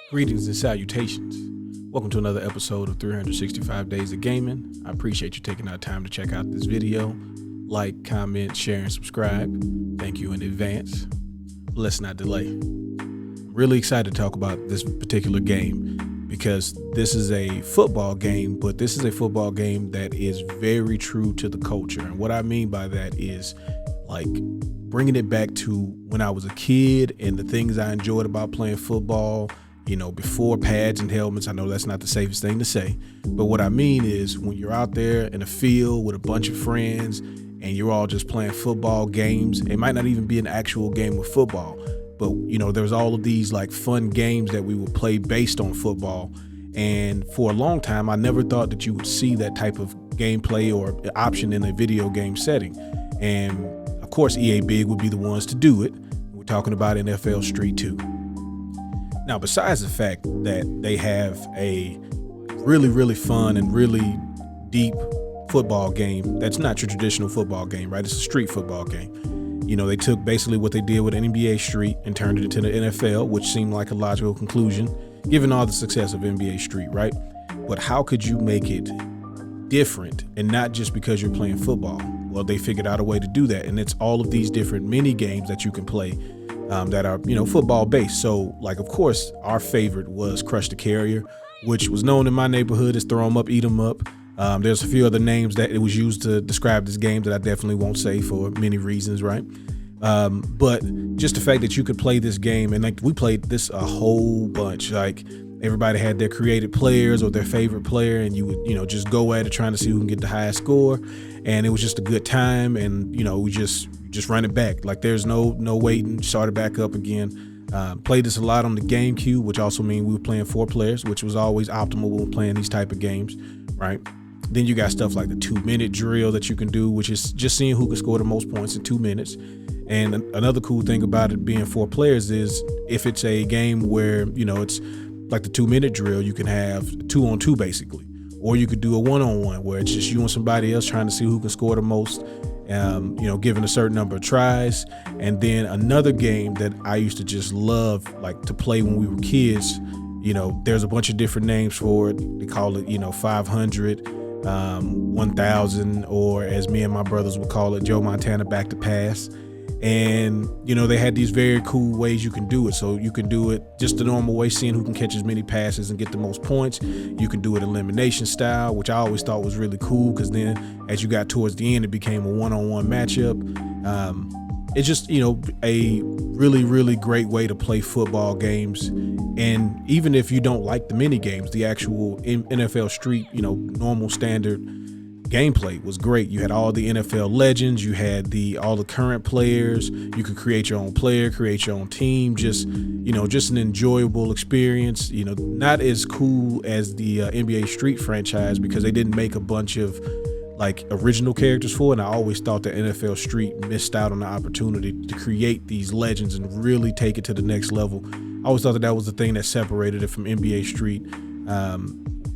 Greetings and salutations. Welcome to another episode of 365 Days of Gaming. I appreciate you taking out time to check out this video. Like, comment, share, and subscribe. Thank you in advance. Let's not delay. I'm really excited to talk about this particular game because this is a football game, but this is a football game that is very true to the culture. And what I mean by that is like bringing it back to when I was a kid and the things I enjoyed about playing football. You know, before pads and helmets. I know that's not the safest thing to say, but what I mean is when you're out there in a field with a bunch of friends and you're all just playing football games, it might not even be an actual game of football, but you know, there's all of these like fun games that we would play based on football. And for a long time, I never thought that you would see that type of gameplay or option in a video game setting. And of course, EABig would be the ones to do it. We're talking about NFL Street 2. Now, besides the fact that they have a really fun and really deep football game, that's not your traditional football game, right? It's a street football game. You know, they took basically what they did with NBA Street and turned it into the NFL, which seemed like a logical conclusion, given all the success of NBA Street, right? But how could you make it different and not just because you're playing football? Well, they figured out a way to do that, and it's all of these different mini games that you can play that are, you know, football based. So like, of course, our favorite was Crush the Carrier, which was known in my neighborhood as Throw 'em Up, Eat 'em Up. There's a few other names that it was used to describe this game that I definitely won't say for many reasons, right? But just the fact that you could play this game, and like we played this a whole bunch, like everybody had their created players or their favorite player, and you would, you know, just go at it trying to see who can get the highest score. And it was just a good time. And, you know, we just run it back. Like there's no waiting, start it back up again. Played this a lot on the GameCube, which also means we were playing 4 players, which was always optimal when playing these type of games, right? Then you got stuff like the 2-minute drill that you can do, which is just seeing who can score the most points in 2 minutes. And another cool thing about it being 4 players is if it's a game where, you know, it's like the 2-minute drill, you can have 2-on-2 basically. Or you could do a 1-on-1 where it's just you and somebody else trying to see who can score the most, you know, given a certain number of tries. And then another game that I used to just love, like to play when we were kids, you know, there's a bunch of different names for it. They call it, you know, 500, 1000, or as me and my brothers would call it, Joe Montana Back to Pass. And, you know, they had these very cool ways you can do it. So you can do it just the normal way, seeing who can catch as many passes and get the most points. You can do it elimination style, which I always thought was really cool because then as you got towards the end, it became a 1-on-1 matchup. It's just, you know, a really great way to play football games. And even if you don't like the mini games, the actual NFL Street, you know, normal standard gameplay was great. You had all the NFL legends, you had all the current players, you could create your own player, create your own team, just, you know, just an enjoyable experience. You know, not as cool as the NBA Street franchise because they didn't make a bunch of like original characters for it. And I always thought that NFL Street missed out on the opportunity to create these legends and really take it to the next level. I always thought that was the thing that separated it from NBA Street.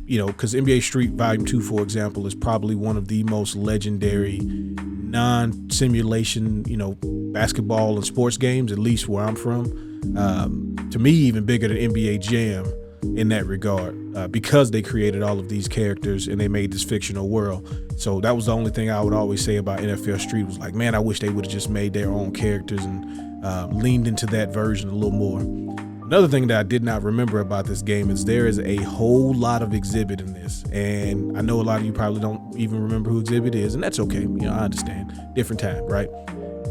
You know, because NBA Street Volume 2, for example, is probably one of the most legendary non-simulation, you know, basketball and sports games, at least where I'm from. To me, even bigger than NBA Jam in that regard, because they created all of these characters and they made this fictional world. So that was the only thing I would always say about NFL Street was like, man, I wish they would have just made their own characters and leaned into that version a little more. Another thing that I did not remember about this game is there is a whole lot of exhibit in this. And I know a lot of you probably don't even remember who exhibit is, and that's okay. You know, I understand. Different time, right?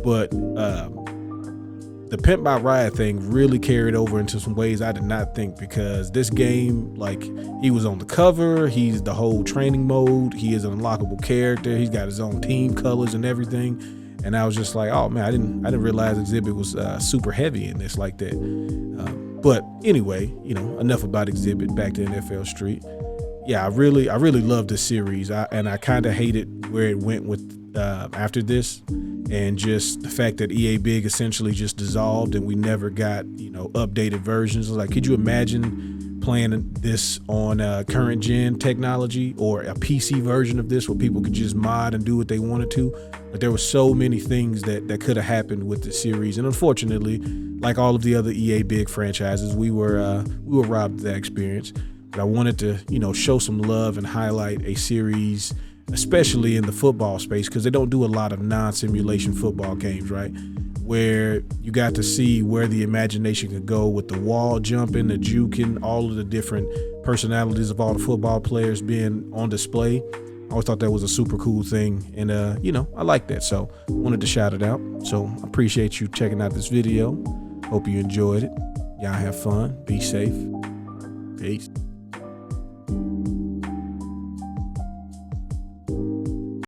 But the Pimp My Ride thing really carried over into some ways I did not think, because this game, like, he was on the cover, he's the whole training mode, he is an unlockable character, he's got his own team colors and everything. And I was just like, oh man, I didn't realize Exhibit was super heavy in this like that. But anyway, you know, enough about Exhibit. Back to NFL Street. Yeah, I really love this series. And I kind of hated where it went with after this, and just the fact that EABig essentially just dissolved and we never got, you know, updated versions. Like, could you imagine playing this on current gen technology or a PC version of this where people could just mod and do what they wanted to. But there were so many things that could have happened with the series, and unfortunately, like all of the other EABig franchises, we were robbed of that experience. But I wanted to, show some love and highlight a series, especially in the football space, because they don't do a lot of non-simulation football games, right? Where you got to see where the imagination could go with the wall jumping, the juking, all of the different personalities of all the football players being on display. I always thought that was a super cool thing, and I like that, so wanted to shout it out. So I appreciate you checking out this video. Hope you enjoyed it. Y'all have fun. Be safe. Peace.